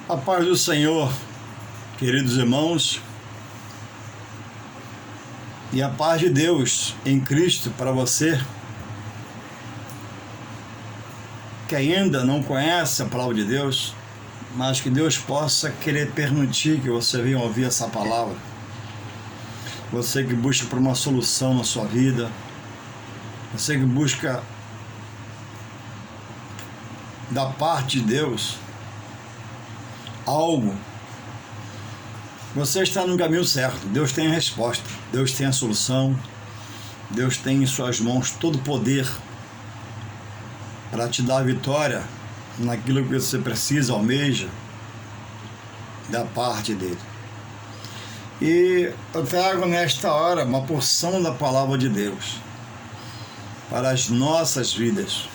A paz do Senhor, queridos irmãos, e a paz de Deus em Cristo para você que ainda não conhece a palavra de Deus, mas que Deus possa querer permitir que você venha ouvir essa palavra. Você que busca por uma solução na sua vida, você que busca da parte de Deus algo, você está no caminho certo. Deus tem a resposta, Deus tem a solução, Deus tem em suas mãos todo o poder para te dar a vitória naquilo que você precisa, almeja, da parte dele. E eu trago nesta hora uma porção da palavra de Deus para as nossas vidas,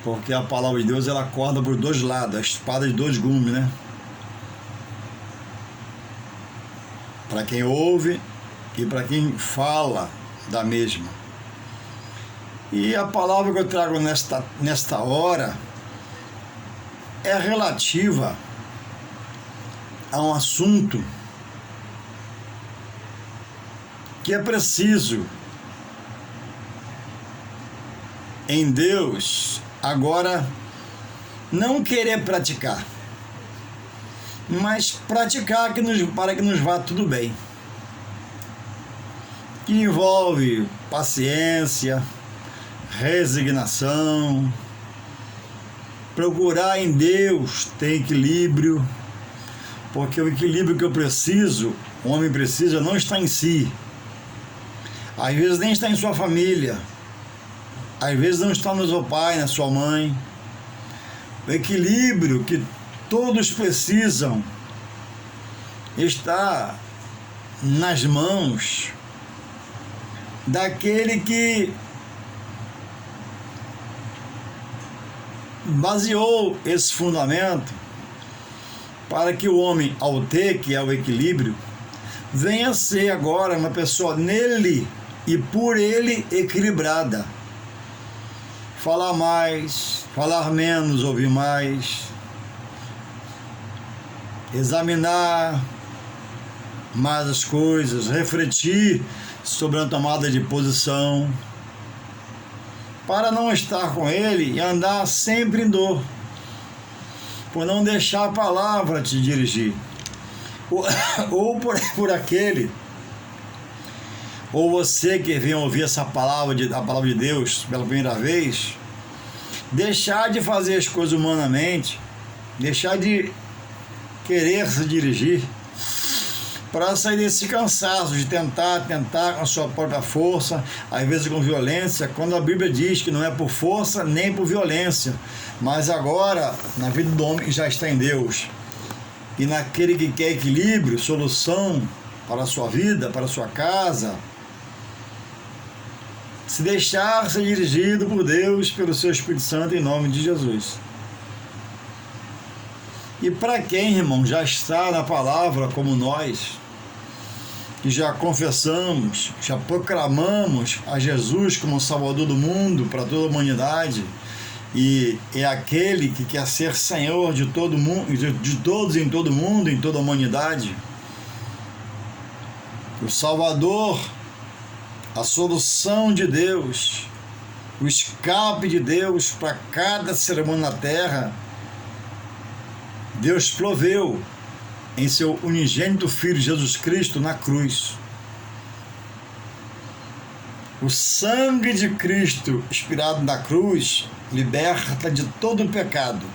porque a palavra de Deus ela acorda por dois lados, a espada de dois gumes, né? Para quem ouve e para quem fala da mesma. E a palavra que eu trago nesta hora é relativa a um assunto que é preciso em Deus agora não querer praticar, mas praticar para que nos vá tudo bem, que envolve paciência, resignação, procurar em Deus ter equilíbrio, porque o equilíbrio que eu preciso, o homem precisa, não está em si, às vezes nem está em sua família, às vezes não está no seu pai, na sua mãe. O equilíbrio que todos precisam está nas mãos daquele que baseou esse fundamento para que o homem, ao ter, que é o equilíbrio, venha a ser agora uma pessoa nele e por ele equilibrada. Falar mais, falar menos, ouvir mais, examinar mais as coisas, refletir sobre a tomada de posição, para não estar com ele e andar sempre em dor, por não deixar a palavra te dirigir, ou por aquele, ou você que vem ouvir essa palavra, a palavra de Deus pela primeira vez, deixar de fazer as coisas humanamente, deixar de querer se dirigir, para sair desse cansaço de tentar com a sua própria força, às vezes com violência, quando a Bíblia diz que não é por força nem por violência, mas agora na vida do homem já está em Deus, e naquele que quer equilíbrio, solução para a sua vida, para a sua casa, se deixar ser dirigido por Deus, pelo seu Espírito Santo, em nome de Jesus. E para quem, irmão, já está na palavra como nós, que já confessamos, já proclamamos a Jesus como Salvador do mundo para toda a humanidade, e é aquele que quer ser Senhor de todo mundo, de todos em todo mundo, em toda a humanidade, o Salvador, a solução de Deus, o escape de Deus para cada ser humano na terra, Deus proveu em seu unigênito Filho Jesus Cristo na cruz. O sangue de Cristo expirado na cruz liberta de todo o pecado.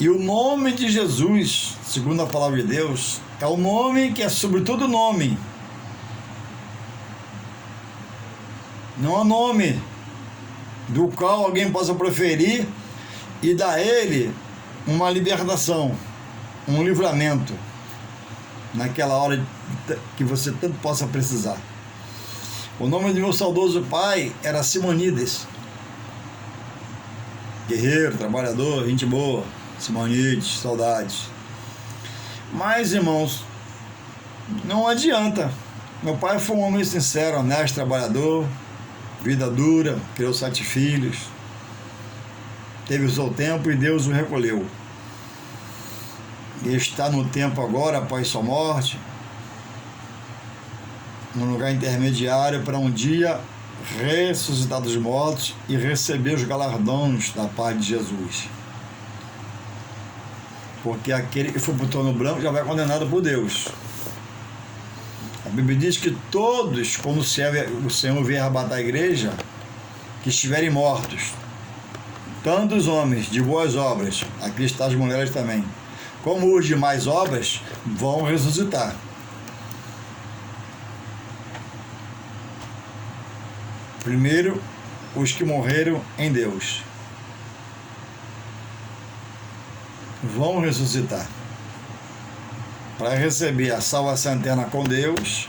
E o nome de Jesus, segundo a palavra de Deus, é o nome que é sobre todo nome. Não há nome do qual alguém possa proferir e dar a ele uma libertação, um livramento, naquela hora que você tanto possa precisar. O nome do meu saudoso pai era Simonides, guerreiro, trabalhador, gente boa. Simonides, saudades. Mas, irmãos, não adianta. Meu pai foi um homem sincero, honesto, trabalhador, vida dura, criou 7 filhos. teve o seu tempo e Deus o recolheu. E está no tempo agora, após sua morte, no lugar intermediário, para um dia ressuscitar dos mortos e receber os galardões da paz de Jesus. Porque aquele que for para o trono branco já vai condenado por Deus. A Bíblia diz que todos, quando o Senhor vier arrebatar a igreja, que estiverem mortos, tanto os homens de boas obras, aqui estão as mulheres também, como os de mais obras, vão ressuscitar. Primeiro, os que morreram em Deus vão ressuscitar para receber a salvação eterna com Deus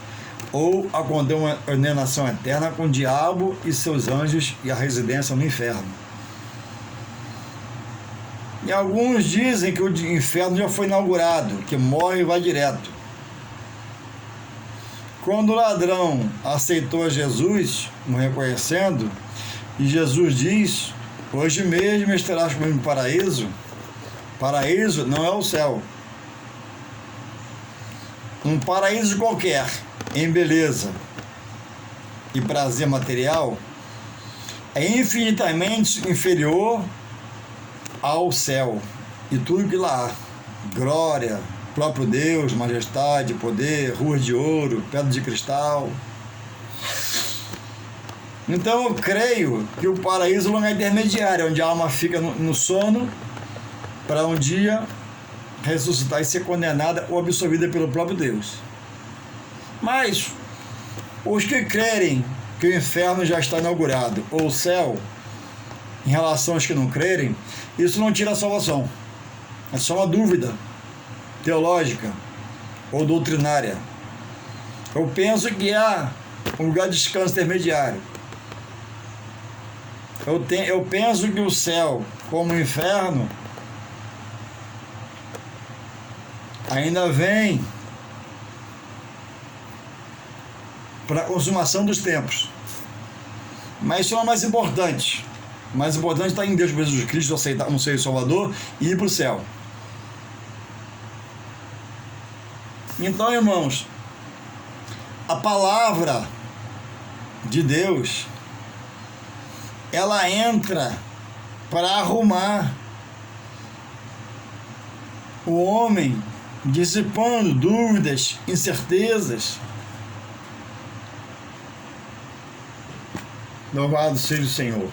ou a condenação eterna com o diabo e seus anjos e a residência no inferno. E alguns dizem que o inferno já foi inaugurado, que morre e vai direto. Quando o ladrão aceitou a Jesus, o reconhecendo, e Jesus diz: hoje mesmo estarás comigo no paraíso. Paraíso não é o céu. Um paraíso qualquer, em beleza e prazer material, é infinitamente inferior ao céu e tudo que lá há. Glória, próprio Deus, majestade, poder, ruas de ouro, pedra de cristal. Então eu creio que o paraíso é um lugar intermediário, onde a alma fica no sono, para um dia ressuscitar e ser condenada ou absorvida pelo próprio Deus. Mas os que crerem que o inferno já está inaugurado, ou o céu, em relação aos que não crerem, isso não tira a salvação. É só uma dúvida teológica ou doutrinária. Eu penso que há um lugar de descanso intermediário. Eu penso que o céu, como o inferno, ainda vem para a consumação dos tempos. Mas isso não é mais importante. O mais importante está em Deus, Jesus Cristo, aceitar como Senhor e Salvador e ir para o céu. Então, irmãos, a palavra de Deus, ela entra para arrumar o homem, dissipando dúvidas, incertezas. Louvado seja o Senhor.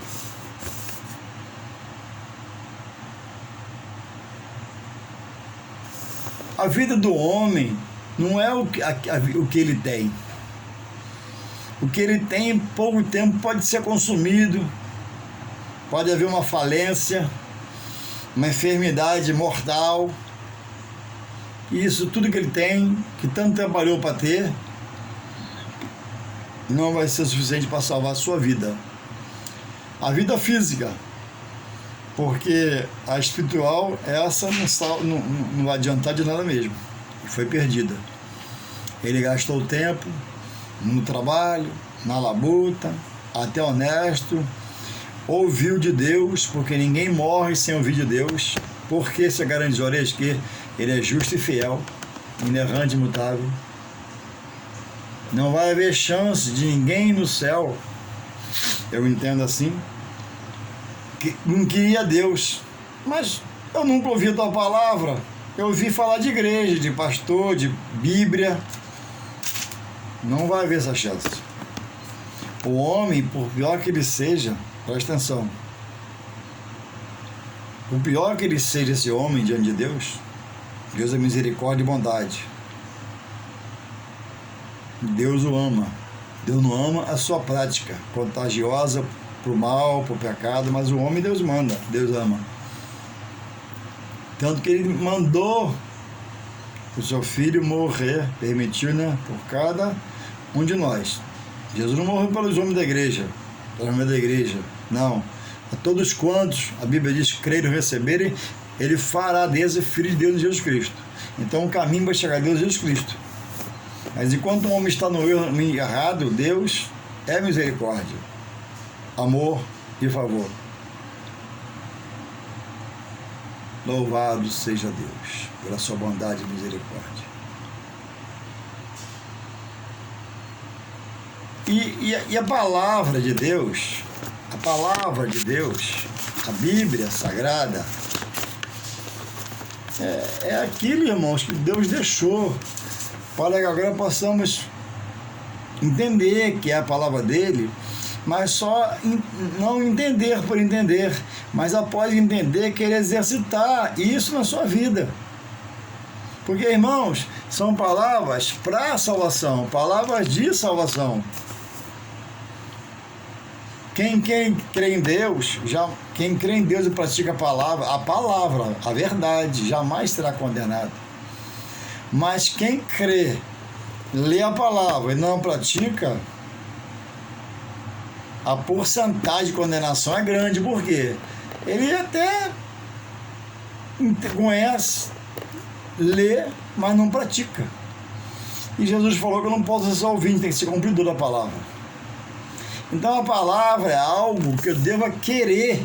A vida do homem não é o que ele tem. O que ele tem em pouco tempo pode ser consumido, pode haver uma falência, uma enfermidade mortal. E isso tudo que ele tem, que tanto trabalhou para ter, não vai ser suficiente para salvar a sua vida. A vida física, porque a espiritual, essa não vai adiantar de nada mesmo. Foi perdida. Ele gastou tempo no trabalho, na labuta, até honesto, ouviu de Deus, porque ninguém morre sem ouvir de Deus. Porque se garante de orelhas que ele é justo e fiel, inerrante e imutável. Não vai haver chance de ninguém no céu, eu entendo assim, que não queria Deus. Mas eu nunca ouvi a tua palavra. Eu ouvi falar de igreja, de pastor, de Bíblia. Não vai haver essa chance. O homem, por pior que ele seja, presta atenção, por pior que ele seja esse homem diante de Deus, Deus é misericórdia e bondade. Deus o ama. Deus não ama a sua prática contagiosa para o mal, para o pecado, mas o homem Deus manda, Deus ama. Tanto que ele mandou o seu filho morrer, permitiu, né, por cada um de nós. Jesus não morreu pelos homens da igreja, pelos homens da igreja, não. A todos quantos, a Bíblia diz, crerem e receberem, ele fará deles filhos de Deus em Jesus Cristo. Então o caminho vai chegar a Deus em Jesus Cristo. Mas enquanto o homem está no errado, Deus é misericórdia, amor e favor. Louvado seja Deus pela sua bondade e misericórdia. E a palavra de Deus, a Bíblia Sagrada, é aquilo, irmãos, que Deus deixou para que agora possamos entender que é a palavra dele, mas só não entender por entender, mas após entender, querer exercitar isso na sua vida. Porque, irmãos, são palavras para a salvação, palavras de salvação. Quem crê em Deus, quem crê em Deus e pratica a palavra, a verdade, jamais será condenado. Mas quem crê, lê a palavra e não pratica, a porcentagem de condenação é grande. Por quê? Ele até conhece, lê, mas não pratica. E Jesus falou que eu não posso ser só ouvinte, tem que ser cumpridor da palavra. Então a palavra é algo que eu deva querer,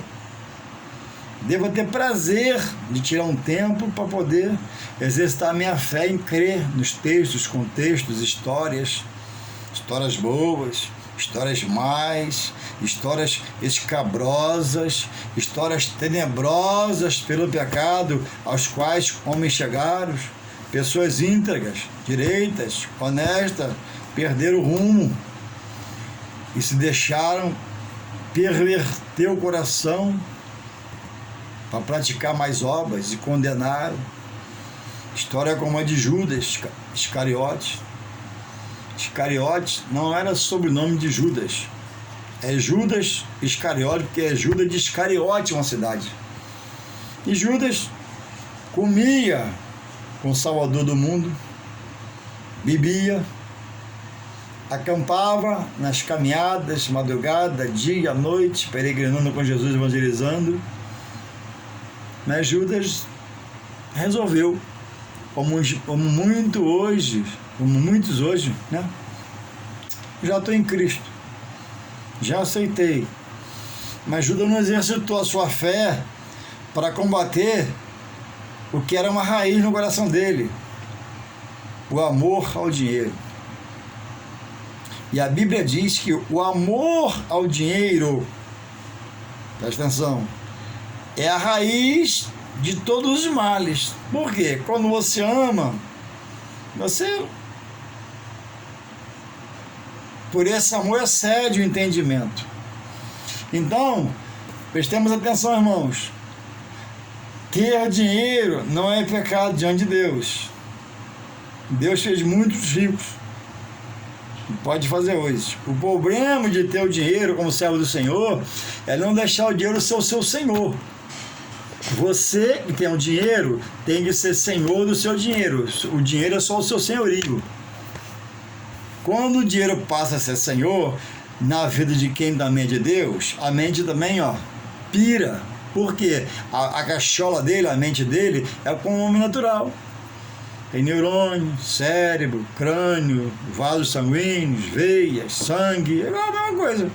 devo ter prazer de tirar um tempo para poder exercitar a minha fé em crer nos textos, contextos, histórias boas, histórias más, histórias escabrosas, histórias tenebrosas pelo pecado aos quais homens chegaram, pessoas íntegras, direitas, honestas, perderam o rumo e se deixaram perverter o coração para praticar mais obras e condenaram. História como a de Judas Iscariotes. Iscariotes não era sobrenome de Judas, é Judas Iscariote, porque é Judas de Iscariote, uma cidade. E Judas comia com o Salvador do mundo, bebia, acampava nas caminhadas, madrugada, dia, noite, peregrinando com Jesus, evangelizando. Mas Judas resolveu, como muitos hoje, né? Já estou em Cristo, já aceitei. Mas Judas não exercitou a sua fé para combater o que era uma raiz no coração dele, o amor ao dinheiro. E a Bíblia diz que o amor ao dinheiro, presta atenção, é a raiz de todos os males. Por quê? Quando você ama, por esse amor excede o entendimento. Então, prestemos atenção, irmãos. Ter dinheiro não é pecado diante de Deus. Deus fez muitos ricos. Pode fazer hoje. O problema de ter o dinheiro como servo do Senhor é não deixar o dinheiro ser o seu senhor. Você que tem o dinheiro tem que ser senhor do seu dinheiro. O dinheiro é só o seu senhorio. Quando o dinheiro passa a ser senhor na vida de quem da mente de Deus, a mente também, pira. Porque a cachola dele, a mente dele, é como um homem natural. Tem neurônio, cérebro, crânio, vasos sanguíneos, veias, sangue, é a mesma coisa.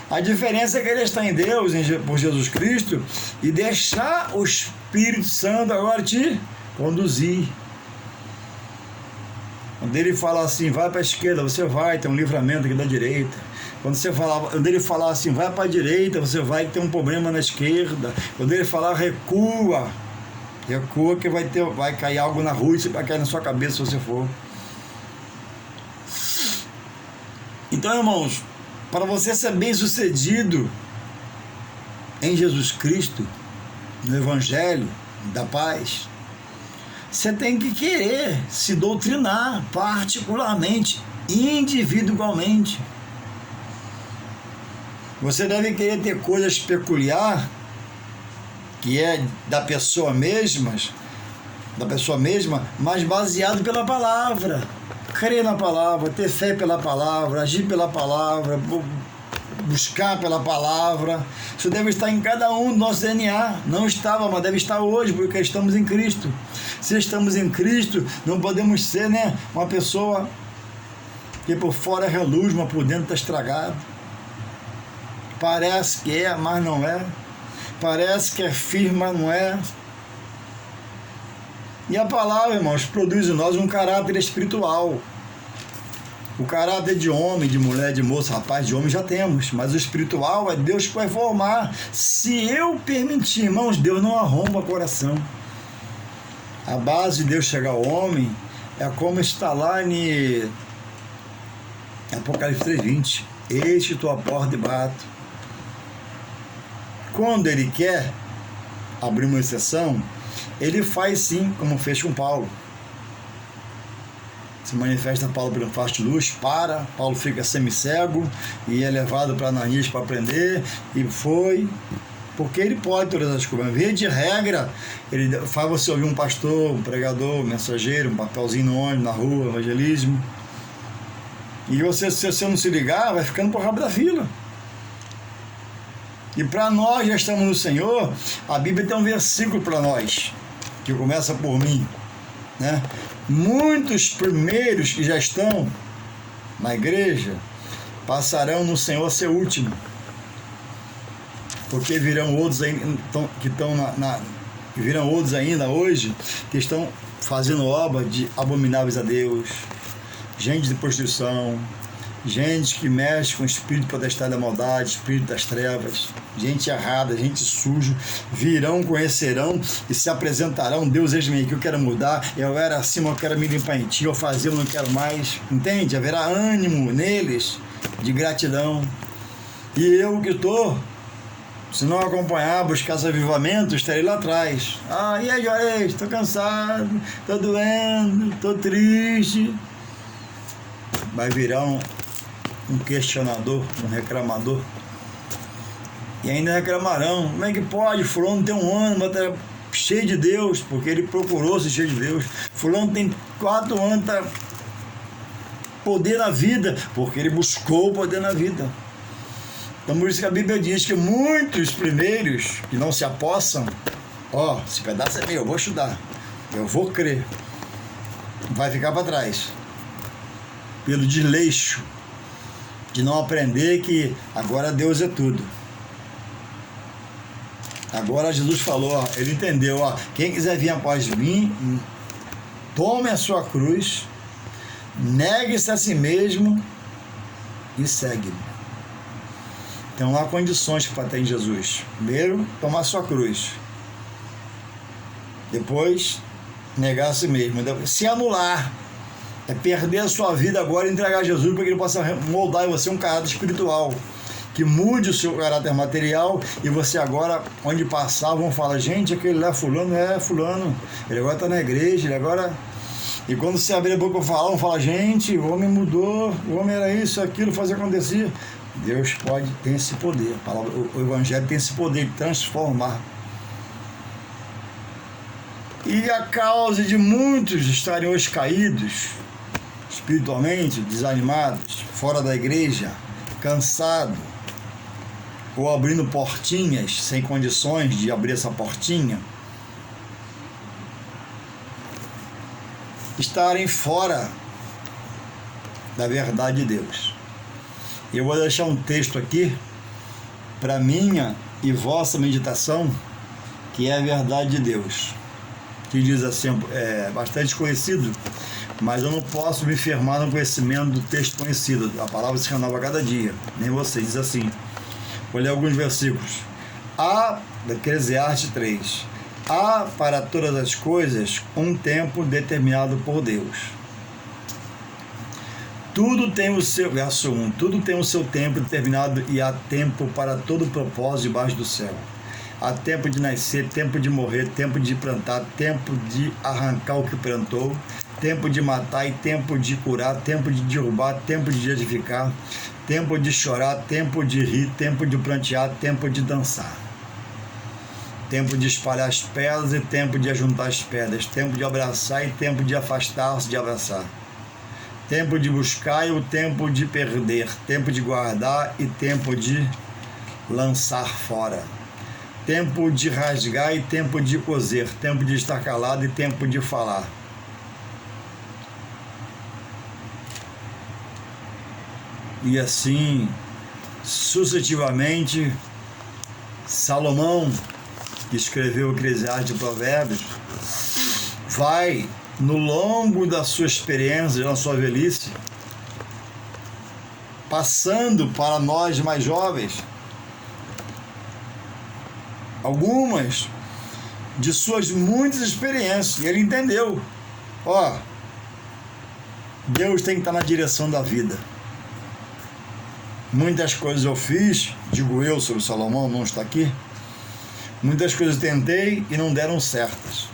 A diferença é que ele está em Deus, por Jesus Cristo, e deixar o Espírito Santo agora te conduzir. Quando ele fala assim, vai para a esquerda, você vai, tem um livramento aqui da direita. Quando ele falar assim, vai para a direita, você vai ter um problema na esquerda. Quando ele falar, recua que vai cair algo na rua e você vai cair na sua cabeça se você for. Então, irmãos, para você ser bem sucedido em Jesus Cristo, no Evangelho da paz, você tem que querer se doutrinar particularmente, individualmente. Você deve querer ter coisas peculiares, que é da pessoa mesma, mas baseado pela palavra. Crer na palavra, ter fé pela palavra, agir pela palavra, buscar pela palavra. Isso deve estar em cada um do nosso DNA. Não estava, mas deve estar hoje, porque estamos em Cristo. Se estamos em Cristo, não podemos ser, uma pessoa que por fora é reluz, mas por dentro está estragado. Parece que é, mas não é. Parece que é firme, mas não é. E a palavra, irmãos, produz em nós um caráter espiritual. O caráter de homem, de mulher, de moço, rapaz, de homem já temos, mas o espiritual é Deus que vai formar. Se eu permitir, irmãos, Deus não arromba o coração. A base de Deus chegar ao homem é como está lá em Apocalipse 3:20. Eis que estou à porta e bato. Quando ele quer abrir uma exceção, ele faz sim, como fez com Paulo. Se manifesta Paulo pelo facho de luz, Paulo fica semicego e é levado para Ananias para prender, e foi, porque ele pode todas as coisas. Via de regra, ele faz você ouvir um pastor, um pregador, um mensageiro, um papelzinho no ônibus, na rua, evangelismo, e você, se você não se ligar, vai ficando por rabo da fila. E para nós já estamos no Senhor, a Bíblia tem um versículo para nós, que começa por mim, né? Muitos primeiros que já estão na igreja passarão no Senhor a ser último, porque virão outros virão outros ainda hoje que estão fazendo obra de abomináveis a Deus, gente de prostituição, gente que mexe com o espírito potestade da maldade, espírito das trevas, gente errada, gente suja, virão, conhecerão e se apresentarão. Deus, eis-me aqui, eu quero mudar, eu era assim, mas eu quero me limpar em ti, eu fazia, eu não quero mais, entende? Haverá ânimo neles de gratidão. E eu que estou, se não acompanhar, buscar esse avivamento, estarei lá atrás. E aí, Juarez, estou cansado, estou doendo, estou triste. Vai virar um questionador, um reclamador, e ainda reclamarão. Como é que pode? Fulano tem 1 ano, mas está cheio de Deus, porque ele procurou ser cheio de Deus. Fulano tem 4 anos, está poder na vida, porque ele buscou o poder na vida. Então por isso que a Bíblia diz que muitos primeiros que não se apossam, esse pedaço é meu, eu vou estudar, eu vou crer, vai ficar para trás, pelo desleixo de não aprender que agora Deus é tudo. Agora Jesus falou, ele entendeu, quem quiser vir após mim, tome a sua cruz, negue-se a si mesmo e segue-me. Então há condições para ter em Jesus. Primeiro, tomar a sua cruz. Depois, negar a si mesmo. Se anular. É perder a sua vida agora e entregar a Jesus para que ele possa moldar em você um caráter espiritual, que mude o seu caráter material, e você agora, onde passar, vão falar, gente, aquele lá fulano é fulano, ele agora está na igreja, ele agora... E quando você abrir a boca para falar, vão falar, gente, o homem mudou, o homem era isso, aquilo, fazia acontecer. Deus tem esse poder, o Evangelho tem esse poder de transformar. E a causa de muitos estarem hoje caídos, espiritualmente, desanimados, fora da igreja, cansados, ou abrindo portinhas sem condições de abrir essa portinha, estarem fora da verdade de Deus. Eu vou deixar um texto aqui para minha e vossa meditação, que é a verdade de Deus, que diz assim, é bastante conhecido, mas eu não posso me firmar no conhecimento do texto conhecido. A palavra se renova a cada dia, nem você. Diz assim, vou ler alguns versículos. Da Eclesiastes 3. Há para todas as coisas um tempo determinado por Deus. Tudo tem o seu, verso 1, tudo tem o seu tempo determinado, e há tempo para todo propósito debaixo do céu. Há tempo de nascer, tempo de morrer, tempo de plantar, tempo de arrancar o que plantou, tempo de matar e tempo de curar, tempo de derrubar, tempo de edificar, tempo de chorar, tempo de rir, tempo de prantear, tempo de dançar, tempo de espalhar as pedras e tempo de ajuntar as pedras, tempo de abraçar e tempo de afastar-se de abraçar, tempo de buscar e o tempo de perder, tempo de guardar e tempo de lançar fora, tempo de rasgar e tempo de coser, tempo de estar calado e tempo de falar. E assim sucessivamente. Salomão, que escreveu o Eclesiastes de Provérbios, vai, no longo da sua experiência, na sua velhice, passando para nós mais jovens algumas de suas muitas experiências. E ele entendeu, Deus tem que estar na direção da vida. Muitas coisas eu fiz, digo eu sobre Salomão, não está aqui, muitas coisas tentei e não deram certas.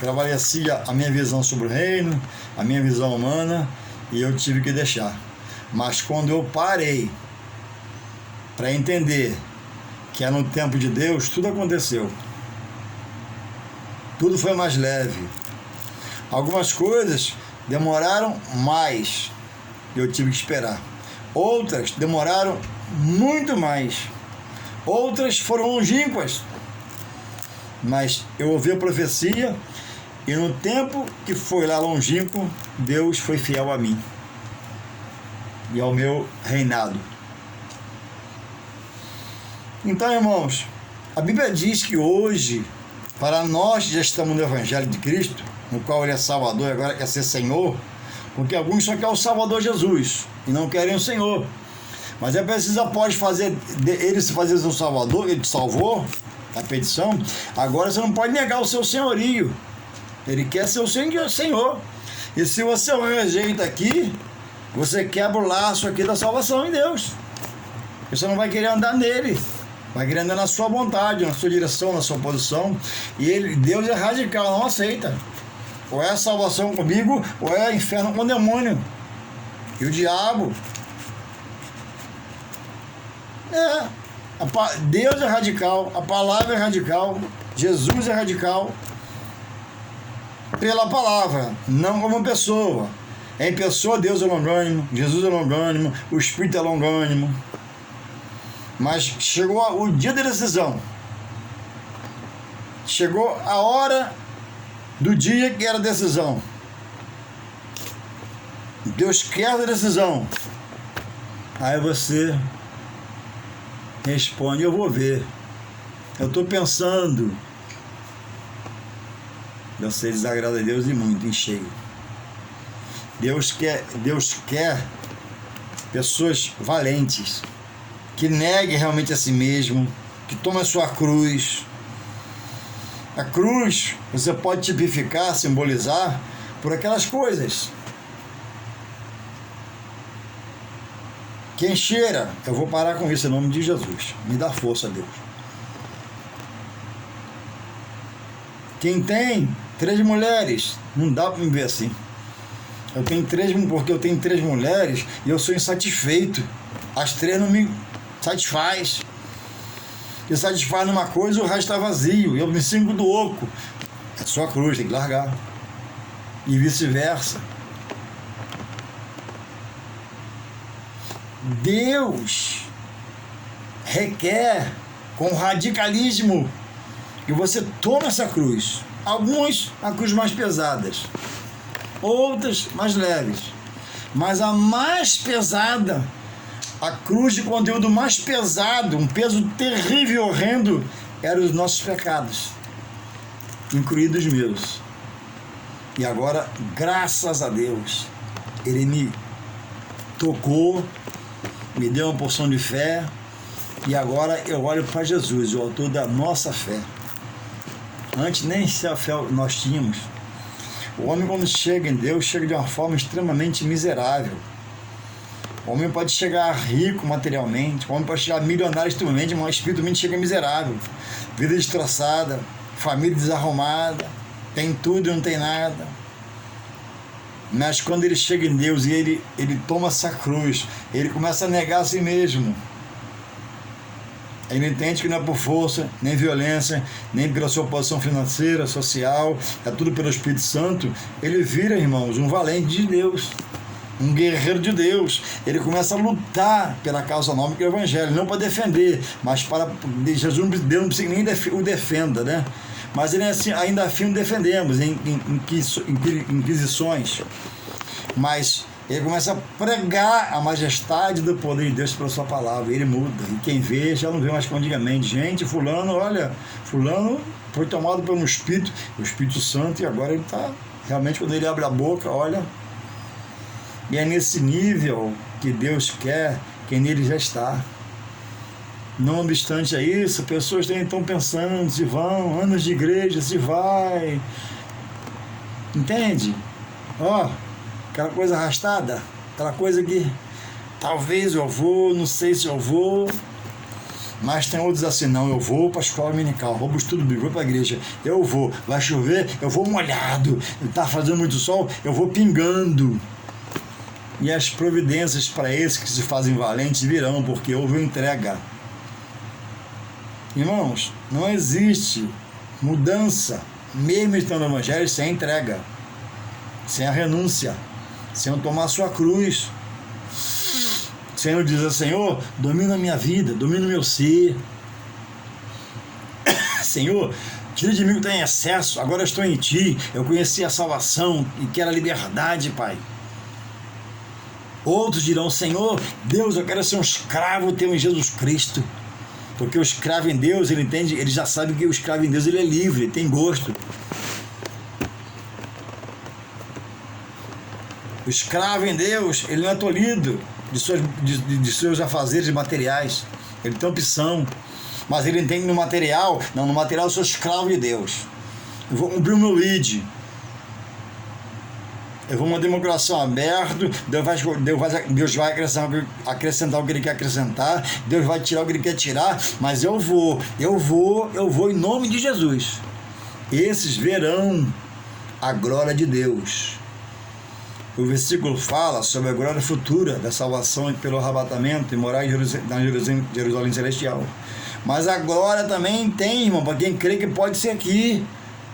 Prevalecia a minha visão sobre o reino, a minha visão humana, e eu tive que deixar. Mas quando eu parei para entender que é no tempo de Deus, tudo aconteceu. Tudo foi mais leve. Algumas coisas demoraram mais, e eu tive que esperar. Outras demoraram muito mais. Outras foram longínquas. Mas eu ouvi a profecia, e no tempo que foi lá longínquo, Deus foi fiel a mim e ao meu reinado. Então, irmãos, a Bíblia diz que hoje, para nós que já estamos no Evangelho de Cristo, no qual Ele é Salvador e agora quer ser Senhor, porque alguns só querem o Salvador Jesus e não querem o Senhor. Mas é preciso, após Ele se fazer o Salvador, Ele te salvou, a petição, agora você não pode negar o seu senhorio. Ele quer ser o Senhor. E se você o rejeita aqui, você quebra o laço aqui da salvação em Deus. Você não vai querer andar nele. Vai querer andar na sua vontade, na sua direção, na sua posição. E Deus é radical, não aceita. Ou é salvação comigo, ou é inferno com o demônio. E o diabo. Deus é radical, a palavra é radical, Jesus é radical pela palavra, não como pessoa. Em pessoa, Deus é longânimo, Jesus é longânimo, o Espírito é longânimo. Mas chegou o dia da decisão. Chegou a hora do dia que era a decisão. Deus quer a decisão. Aí você responde, eu vou ver. Eu estou pensando. Você desagrada a Deus e muito, em cheio. Deus quer pessoas valentes, que neguem realmente a si mesmo, que tomem a sua cruz. A cruz você pode tipificar, simbolizar por aquelas coisas. Quem cheira, eu vou parar com isso em nome de Jesus. Me dá força, Deus. Quem tem 3 mulheres, não dá para me ver assim. Porque eu tenho 3 mulheres e eu sou insatisfeito. As 3 não me satisfaz. Me satisfaz numa coisa e o resto está vazio. E eu me sinto do oco. É só a cruz, tem que largar. E vice-versa. Deus requer com radicalismo que você tome essa cruz. Alguns a cruz mais pesadas, outras mais leves, mas a mais pesada, a cruz de conteúdo mais pesado, um peso terrível e horrendo, eram os nossos pecados, incluídos os meus. E agora, graças a Deus, Ele me tocou, me deu uma porção de fé, e agora eu olho para Jesus, o autor da nossa fé. Antes nem essa fé nós tínhamos. O homem, quando chega em Deus, chega de uma forma extremamente miserável. O homem pode chegar rico materialmente, o homem pode chegar milionário espiritualmente, mas espiritualmente chega miserável. Vida destroçada, família desarrumada, tem tudo e não tem nada. Mas quando ele chega em Deus e ele toma essa cruz, ele começa a negar a si mesmo. Ele entende que não é por força, nem violência, nem pela sua posição financeira, social, é tudo pelo Espírito Santo. Ele vira, irmãos, um valente de Deus, um guerreiro de Deus. Ele começa a lutar pela causa nobre que é o Evangelho, não para defender, mas para... Jesus Deus não precisa nem o defenda, né? Mas ele ainda assim o defendemos em inquisições. Mas Ele começa a pregar a majestade do poder de Deus pela sua palavra. Ele muda. E quem vê já não vê mais como antigamente. Gente, fulano, olha, fulano foi tomado por um Espírito, o Espírito Santo, e agora ele está, realmente, quando ele abre a boca, olha. E é nesse nível que Deus quer, quem nele já está. Não obstante a isso, pessoas estão pensando se vão, anos de igreja, se vai. Entende? Ó, aquela coisa arrastada, aquela coisa que talvez eu vou, não sei se eu vou, mas tem outros assim, não, eu vou para a escola dominical, vou para o estudo bíblico, vou para a igreja, eu vou, vai chover, eu vou molhado, está fazendo muito sol, eu vou pingando. E as providências para esses que se fazem valentes virão, porque houve entrega. Irmãos, não existe mudança, mesmo estando no Evangelho, sem entrega, sem a renúncia, sem eu tomar a sua cruz. O Senhor diz: Senhor, domina a minha vida, domina o meu ser. Senhor, tira de mim o que está em excesso, agora eu estou em Ti, eu conheci a salvação e quero a liberdade, Pai. Outros dirão: Senhor, Deus, eu quero ser um escravo teu em Jesus Cristo. Porque o escravo em Deus, ele entende, ele já sabe que o escravo em Deus, ele é livre, ele tem gosto. O escravo em Deus, ele não é tolhido de seus afazeres materiais. Ele tem opção. Mas ele entende no material, não, no material eu sou escravo de Deus. Eu vou cumprir o meu lead. Eu vou manter meu coração aberto, Deus vai acrescentar o que Ele quer acrescentar, Deus vai tirar o que Ele quer tirar, mas eu vou em nome de Jesus. Esses verão a glória de Deus. O versículo fala sobre a glória futura da salvação pelo arrebatamento e morar em Jerusalém Celestial. Mas a glória também tem, irmão, para quem crê que pode ser aqui,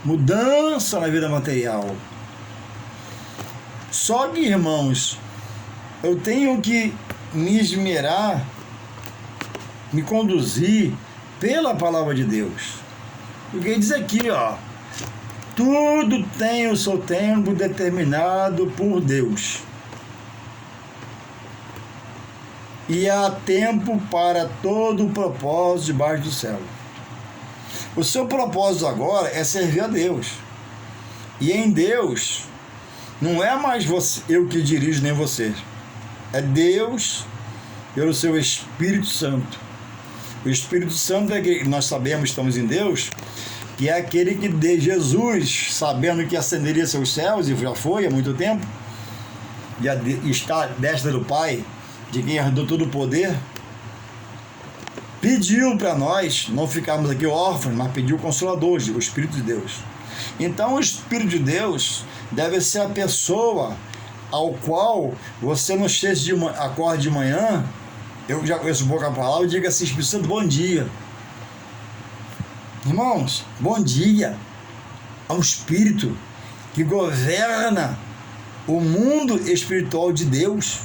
mudança na vida material. Só que, irmãos, eu tenho que me esmerar, me conduzir pela palavra de Deus. Porque diz aqui, ó, tudo tem o seu tempo determinado por Deus. E há tempo para todo o propósito debaixo do céu. O seu propósito agora é servir a Deus. E em Deus, não é mais eu que dirijo, nem você. É Deus pelo seu Espírito Santo. O Espírito Santo é que nós sabemos, estamos em Deus, que é aquele que de Jesus, sabendo que ascenderia seus céus, e já foi há muito tempo, e está à destra do Pai, de quem herdou todo o poder, pediu para nós não ficarmos aqui órfãos, mas pediu o Consolador, o Espírito de Deus. Então o Espírito de Deus deve ser a pessoa ao qual você não acorde de manhã, eu já conheço um pouco a palavra, e diga assim: Espírito Santo, bom dia. Irmãos, bom dia ao Espírito que governa o mundo espiritual de Deus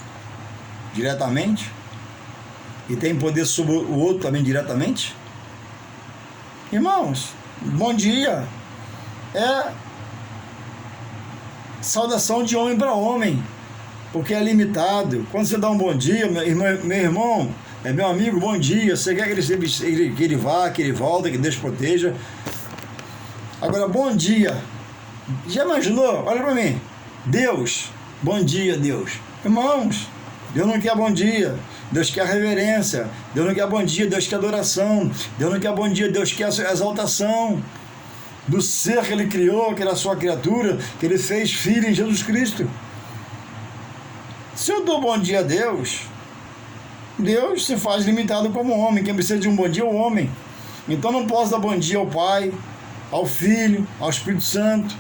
diretamente e tem poder sobre o outro também diretamente. Irmãos, bom dia é saudação de homem para homem, porque é limitado. Quando você dá um bom dia, meu irmão, é meu amigo, bom dia, você quer que ele vá, que ele volte, que Deus proteja. Agora, bom dia, já imaginou? Olha para mim, Deus, bom dia, Deus. Irmãos, Deus não quer bom dia, Deus quer reverência. Deus não quer bom dia, Deus quer adoração. Deus não quer bom dia, Deus quer exaltação do ser que Ele criou, que era a sua criatura, que Ele fez filho em Jesus Cristo. Se eu dou bom dia a Deus, Deus se faz limitado como homem. Quem precisa de um bom dia é o homem. Então não posso dar bom dia ao Pai, ao Filho, ao Espírito Santo,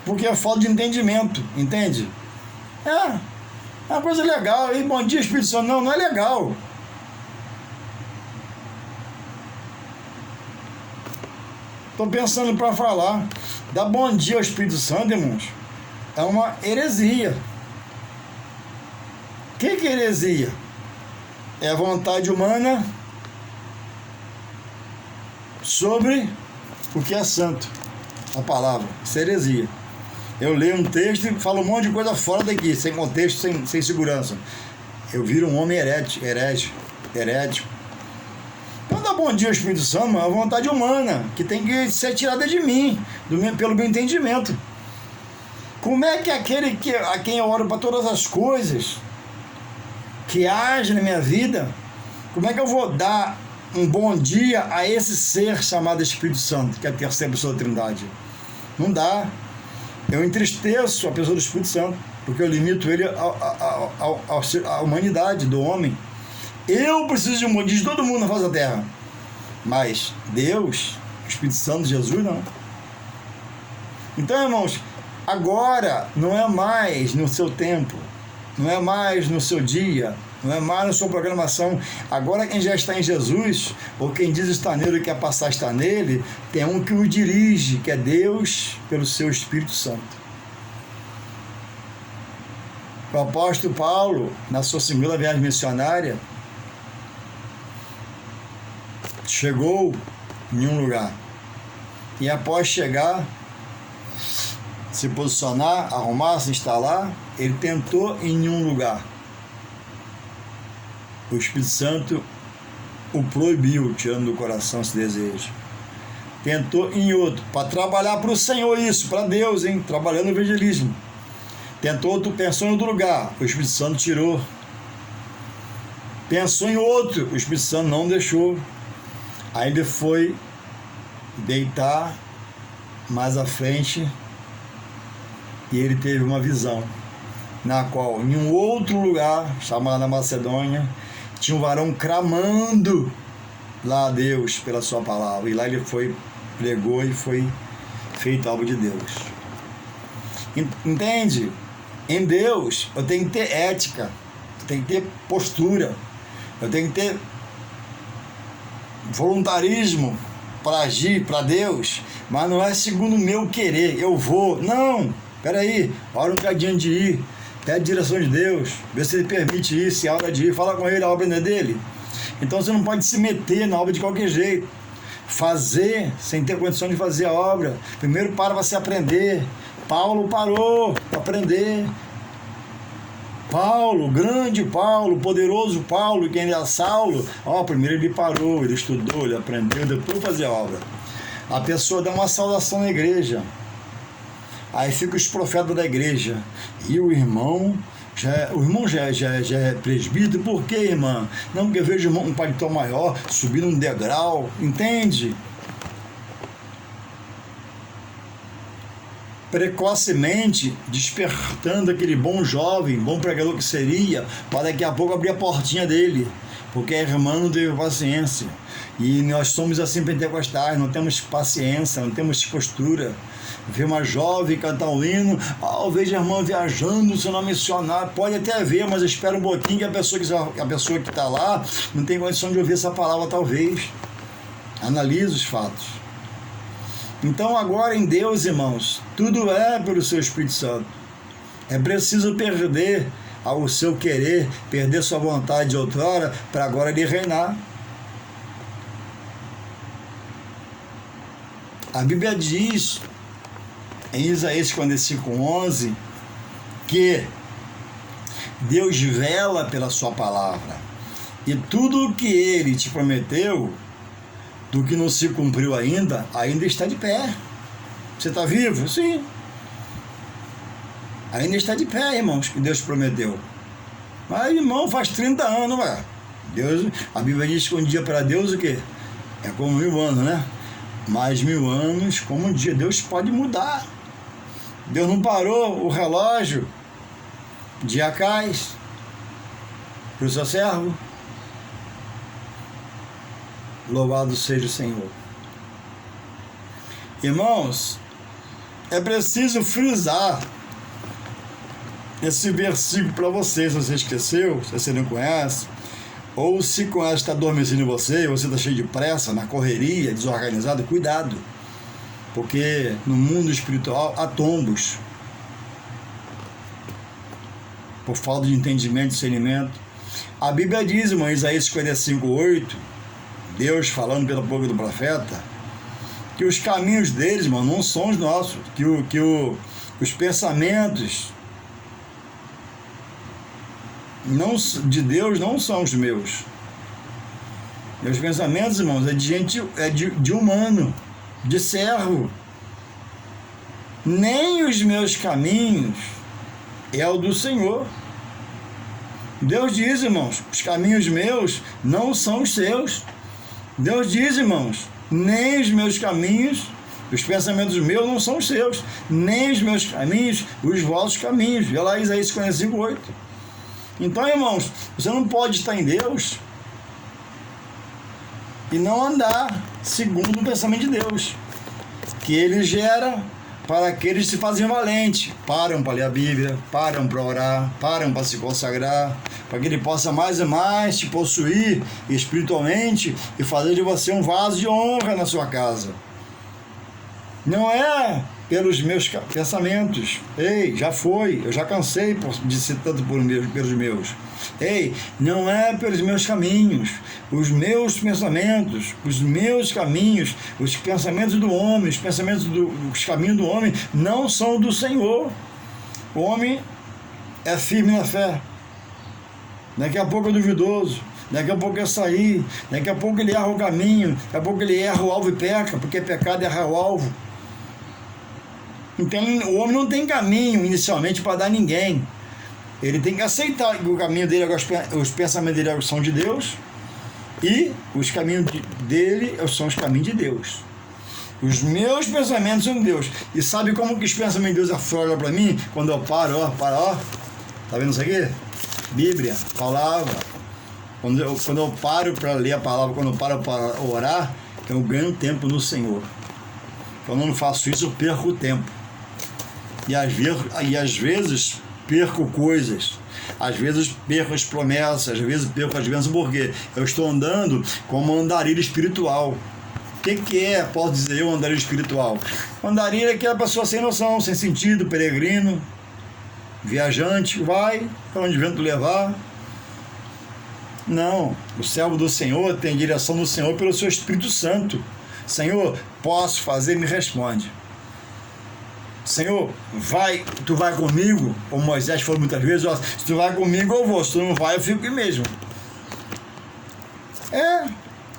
porque é falta de entendimento, entende? É uma coisa legal, e bom dia Espírito Santo, não é legal. Estou pensando para falar, dar bom dia ao Espírito Santo, irmãos, é uma heresia. O que é heresia? É a vontade humana sobre o que é santo, a palavra, isso é heresia. Eu leio um texto e falo um monte de coisa fora daqui, sem contexto, sem segurança. Eu viro um homem herético. Então dá bom dia ao Espírito Santo, mas é uma vontade humana, que tem que ser tirada de mim, pelo meu entendimento. Como é que aquele a quem eu oro para todas as coisas, que age na minha vida, como é que eu vou dar um bom dia a esse ser chamado Espírito Santo, que é a terceira pessoa da Trindade? Não dá. Eu entristeço a pessoa do Espírito Santo, porque eu limito ele à humanidade do homem. Eu preciso de um bom dia de todo mundo na face da terra, mas Deus, o Espírito Santo, Jesus, não. Então, irmãos, agora não é mais no seu tempo, não é mais no seu dia, não é mais na sua programação. Agora quem já está em Jesus, ou quem diz estar nele e quer passar a estar nele, tem um que o dirige, que é Deus pelo seu Espírito Santo. O apóstolo Paulo, na sua segunda viagem missionária, chegou em um lugar, e após chegar, se posicionar, arrumar, se instalar, ele tentou em um lugar. O Espírito Santo o proibiu, tirando do coração esse desejo. Tentou em outro, para trabalhar para o Senhor isso, para Deus, hein? Trabalhando no evangelismo. Pensou em outro lugar, o Espírito Santo tirou. Pensou em outro, o Espírito Santo não deixou. Aí ele foi deitar mais à frente e ele teve uma visão, na qual, em um outro lugar, chamado Macedônia, tinha um varão clamando lá a Deus pela sua palavra. E lá ele foi, pregou e foi feito algo de Deus. Entende? Em Deus, eu tenho que ter ética, eu tenho que ter postura, eu tenho que ter voluntarismo para agir para Deus, mas não é segundo o meu querer, eu vou. Não, peraí, hora um cadinho de ir, pede direção de Deus, vê se ele permite ir, se é hora de ir, fala com ele, a obra não é dele. Então você não pode se meter na obra de qualquer jeito, fazer sem ter condição de fazer a obra. Primeiro para você aprender. Paulo parou para aprender. Paulo, grande Paulo, poderoso Paulo, quem era Saulo, primeiro ele parou, ele estudou, ele aprendeu, depois fazer a obra. A pessoa dá uma saudação na igreja, aí fica os profetas da igreja, e o irmão já é presbítero. Por quê, irmã? Não, porque eu vejo um paletó maior, subindo um degrau, entende? Precocemente despertando aquele bom jovem, bom pregador que seria, para daqui a pouco abrir a portinha dele, porque a irmã não teve paciência. E nós somos assim pentecostais, não temos paciência, não temos postura. Ver uma jovem cantar um hino, eu vejo a irmã viajando, se não missionário, pode até ver, mas espera um pouquinho que a pessoa que está lá não tem condição de ouvir essa palavra, talvez. Analisa os fatos. Então agora em Deus, irmãos, tudo é pelo seu Espírito Santo. É preciso perder o seu querer, perder sua vontade de outrora, para agora ele reinar. A Bíblia diz, em Isaías 55:11, que Deus vela pela sua palavra, e tudo o que ele te prometeu, do que não se cumpriu ainda está de pé. Você está vivo? Sim. Ainda está de pé, irmãos, que Deus prometeu. Mas, irmão, faz 30 anos, Deus, a Bíblia diz que um dia para Deus o quê? É como 1000 anos, né? Mais 1000 anos, como um dia. Deus pode mudar. Deus não parou o relógio de Acais para o seu servo. Louvado seja o Senhor. Irmãos, é preciso frisar esse versículo para você, se você esqueceu, se você não conhece, ou se conhece, está adormecido em você, você está cheio de pressa, na correria, desorganizado, cuidado, porque no mundo espiritual há tombos, por falta de entendimento e discernimento. A Bíblia diz, irmão, em Isaías 55:8, Deus falando pela boca do profeta, que os caminhos deles, irmão, não são os nossos, que Os pensamentos de Deus não são os meus. Meus pensamentos, irmãos, é de gente, de humano, de servo. Nem os meus caminhos é o do Senhor. Deus diz, irmãos, os caminhos meus não são os seus. Deus diz, irmãos, nem os meus caminhos, os pensamentos meus não são os seus, nem os meus caminhos, os vossos caminhos. Vê lá Isaías 55:8. Então, irmãos, você não pode estar em Deus e não andar segundo o pensamento de Deus, que Ele gera para aqueles que se fazem valentes, param para ler a Bíblia, param para orar, param para se consagrar, para que Ele possa mais e mais te possuir espiritualmente e fazer de você um vaso de honra na sua casa. Não é pelos meus pensamentos. Ei, já foi, eu já cansei de ser tanto pelos meus. Ei, não é pelos meus caminhos, os meus pensamentos, os meus caminhos, os pensamentos do homem, os caminhos do homem não são do Senhor. O homem é firme na fé. Daqui a pouco é duvidoso, daqui a pouco é sair, daqui a pouco ele erra o caminho, daqui a pouco ele erra o alvo e peca, porque pecado é errar o alvo. Então o homem não tem caminho inicialmente para dar a ninguém. Ele tem que aceitar que o caminho dele, os pensamentos dele são de Deus e os caminhos dele são os caminhos de Deus. Os meus pensamentos são de Deus. E sabe como que os pensamentos de Deus afloram para mim? Quando eu paro, ó. Tá vendo isso aqui? Bíblia, palavra. Quando eu paro para ler a palavra, quando eu paro para orar, eu ganho tempo no Senhor. Quando eu não faço isso, eu perco o tempo. E às vezes perco coisas. Às vezes perco as promessas, às vezes perco as bênçãos, porque eu estou andando como andarilho espiritual. O que é, posso dizer eu, andarilho espiritual? Andarilho é aquela pessoa sem noção, sem sentido, peregrino, viajante, vai para onde o vento levar. Não, o servo do Senhor tem direção do Senhor pelo seu Espírito Santo. Senhor, posso fazer? Me responde. Senhor, tu vai comigo? Como Moisés falou muitas vezes, ó, se tu vai comigo eu vou, se tu não vai eu fico aqui mesmo.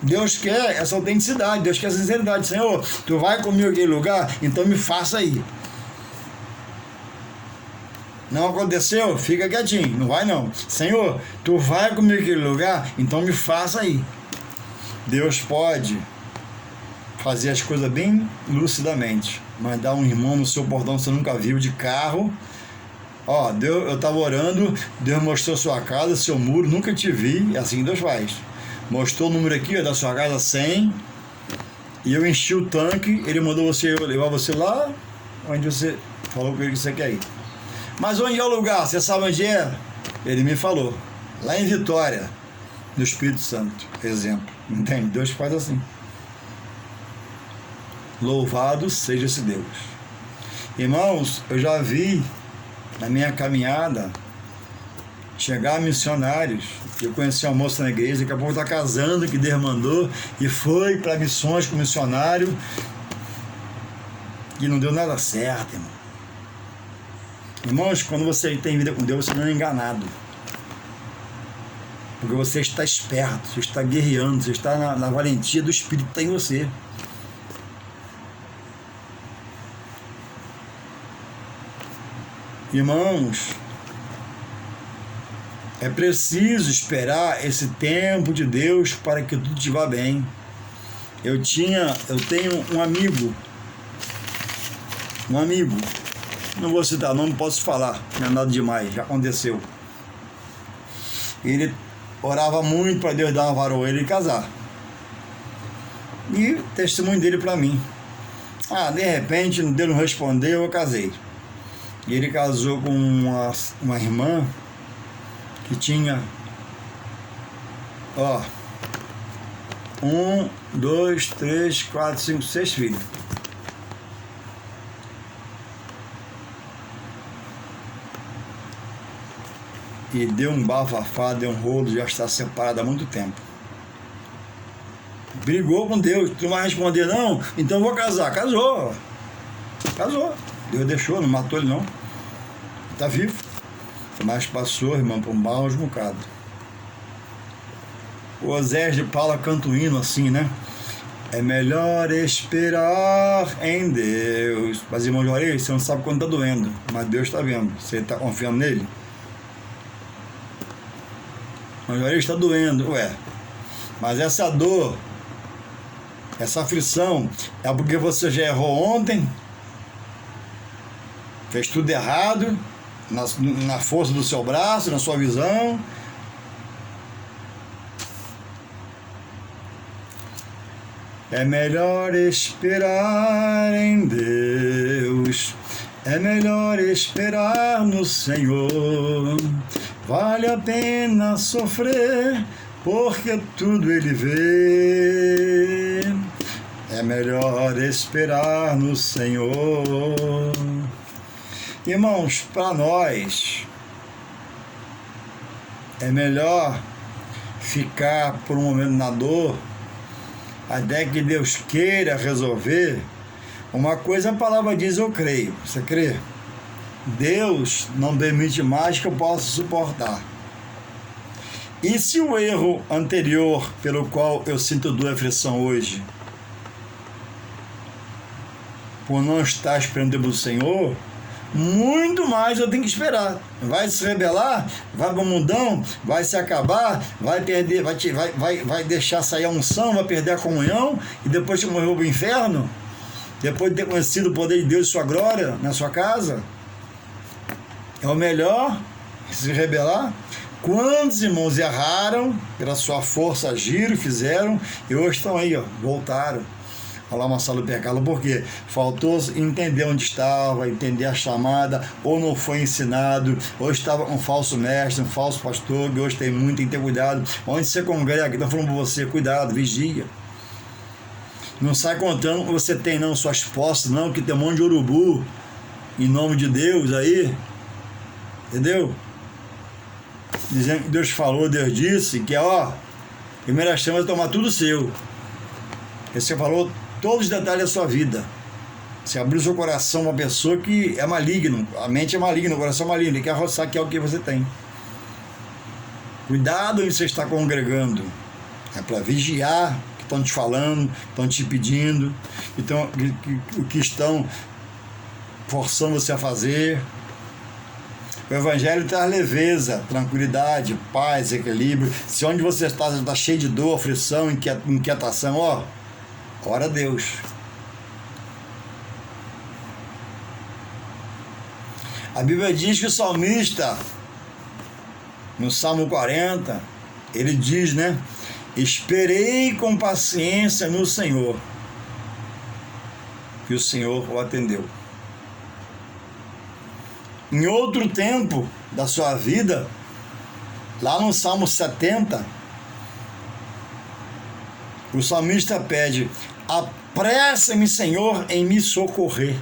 Deus quer essa autenticidade, Deus quer essa sinceridade. Senhor, tu vai comigo naquele lugar? Então me faça aí. Não aconteceu? Fica quietinho, não vai não. Senhor, tu vai comigo naquele lugar? Então me faça aí. Deus pode fazer as coisas bem lucidamente, mas dar um irmão no seu portão que você nunca viu, de carro. Ó, Deus, eu estava orando, Deus mostrou sua casa, seu muro, nunca te vi. É assim que Deus faz. Mostrou o número aqui, ó, da sua casa 100, e eu enchi o tanque. Ele mandou levar você lá onde você falou com ele que você quer ir. Mas onde é o lugar? Você sabe onde é? Ele me falou, lá em Vitória, no Espírito Santo. Exemplo, entende? Deus faz assim. Louvado seja esse Deus. Irmãos, eu já vi na minha caminhada chegar missionários. Eu conheci uma moça na igreja, daqui a pouco está casando, que Deus mandou, e foi para missões com missionário, e não deu nada certo, irmão. Irmãos, quando você tem vida com Deus, você não é enganado. Porque você está esperto, você está guerreando, você está na valentia do Espírito que está em você. Irmãos, é preciso esperar esse tempo de Deus para que tudo te vá bem. Eu tenho um amigo, não vou citar nome, posso falar, não é nada demais, já aconteceu. Ele orava muito para Deus dar uma varoa ele e casar. E o testemunho dele para mim. De repente, Deus não respondeu, eu casei. E ele casou com uma irmã que tinha 1, 2, 3, 4, 5, 6 filhos. E deu um bafafá, deu um rolo, já está separado há muito tempo. Brigou com Deus, tu não vai responder não? Então eu vou casar. Casou. Deus deixou, não matou ele não. Está vivo. Mas passou, irmão, por um maus bocado. O Osés de Paula canta um hino assim, né? É melhor esperar em Deus. Mas, irmão Juarez, você não sabe quando está doendo, mas Deus está vendo. Você está confiando nele? Irmão Juarez, está doendo. Ué, mas essa dor, essa aflição, é porque você já errou ontem, fez tudo errado, na força do seu braço, na sua visão. É melhor esperar em Deus, é melhor esperar no Senhor. Vale a pena sofrer, porque tudo Ele vê. É melhor esperar no Senhor. Irmãos, para nós, é melhor ficar por um momento na dor, até que Deus queira resolver. Uma coisa a palavra diz, eu creio. Você crê? Deus não permite mais que eu possa suportar. E se o erro anterior pelo qual eu sinto dor e aflição hoje, por não estar esperando do Senhor, muito mais eu tenho que esperar. Vai se rebelar, vai para o mundão, vai se acabar, vai perder, vai deixar sair a unção, vai perder a comunhão, e depois que morreu para o inferno, depois de ter conhecido o poder de Deus e sua glória na sua casa, é o melhor se rebelar. Quantos irmãos erraram, pela sua força agiram, fizeram, e hoje estão aí, ó, voltaram a lá uma sala do pecado, porque faltou entender onde estava, entender a chamada, ou não foi ensinado, ou estava um falso mestre, um falso pastor, que hoje tem muito, tem que ter cuidado. Onde você congrega, estão falando para você, cuidado, vigia. Não sai contando o que você tem não, suas posses não, que tem um monte de urubu, em nome de Deus aí, entendeu? Dizendo que Deus falou, Deus disse, que ó, primeira chama é tomar tudo seu. Você falou todos os detalhes da sua vida. Você abriu seu coração a uma pessoa que é maligno, a mente é maligna, o coração é maligno, ele quer roçar que é o que você tem. Cuidado onde você está congregando. É para vigiar o que estão te falando, estão te pedindo, o que estão forçando você a fazer. O Evangelho traz leveza, tranquilidade, paz, equilíbrio. Se onde você está cheio de dor, aflição, inquietação, ó, ora a Deus. A Bíblia diz que o salmista, no Salmo 40, ele diz, né? Esperei com paciência no Senhor, e o Senhor o atendeu. Em outro tempo da sua vida, lá no Salmo 70, o salmista pede: apressa-me, Senhor, em me socorrer.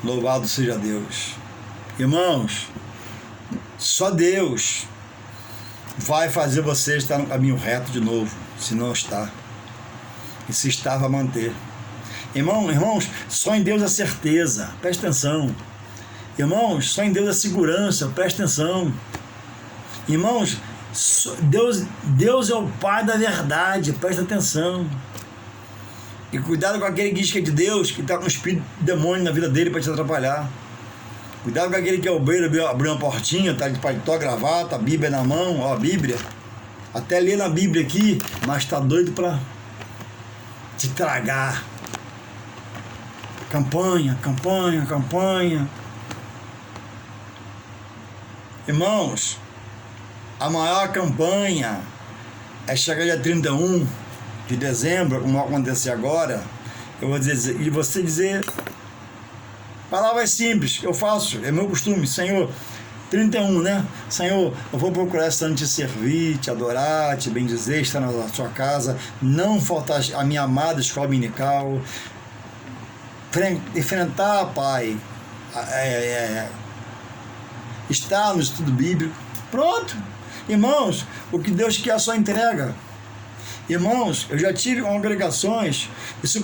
Louvado seja Deus. Irmãos, só Deus vai fazer você estar no caminho reto de novo, se não está. E se está, vai manter. Irmãos, só em Deus a certeza, presta atenção. Irmãos, só em Deus a segurança, presta atenção. Irmãos, Deus é o Pai da verdade, presta atenção. E cuidado com aquele que diz que é de Deus, que está com um espírito de demônio na vida dele para te atrapalhar. Cuidado com aquele que é obreiro, abriu uma portinha, está de paletó, gravata, a Bíblia na mão, ó, a Bíblia. Até lê na Bíblia aqui, mas está doido para te tragar. Campanha. Irmãos, a maior campanha é chegar dia 31 de dezembro, como vai acontecer agora. Eu vou dizer, e você dizer palavras simples, eu faço, é meu costume, Senhor, 31, né? Senhor, eu vou procurar esse ano te servir, te adorar, te bendizer, estar na sua casa, não faltar a minha amada escola dominical, enfrentar, Pai, estar no estudo bíblico. Pronto, irmãos, o que Deus quer é só entrega. Irmãos, eu já tive congregações, isso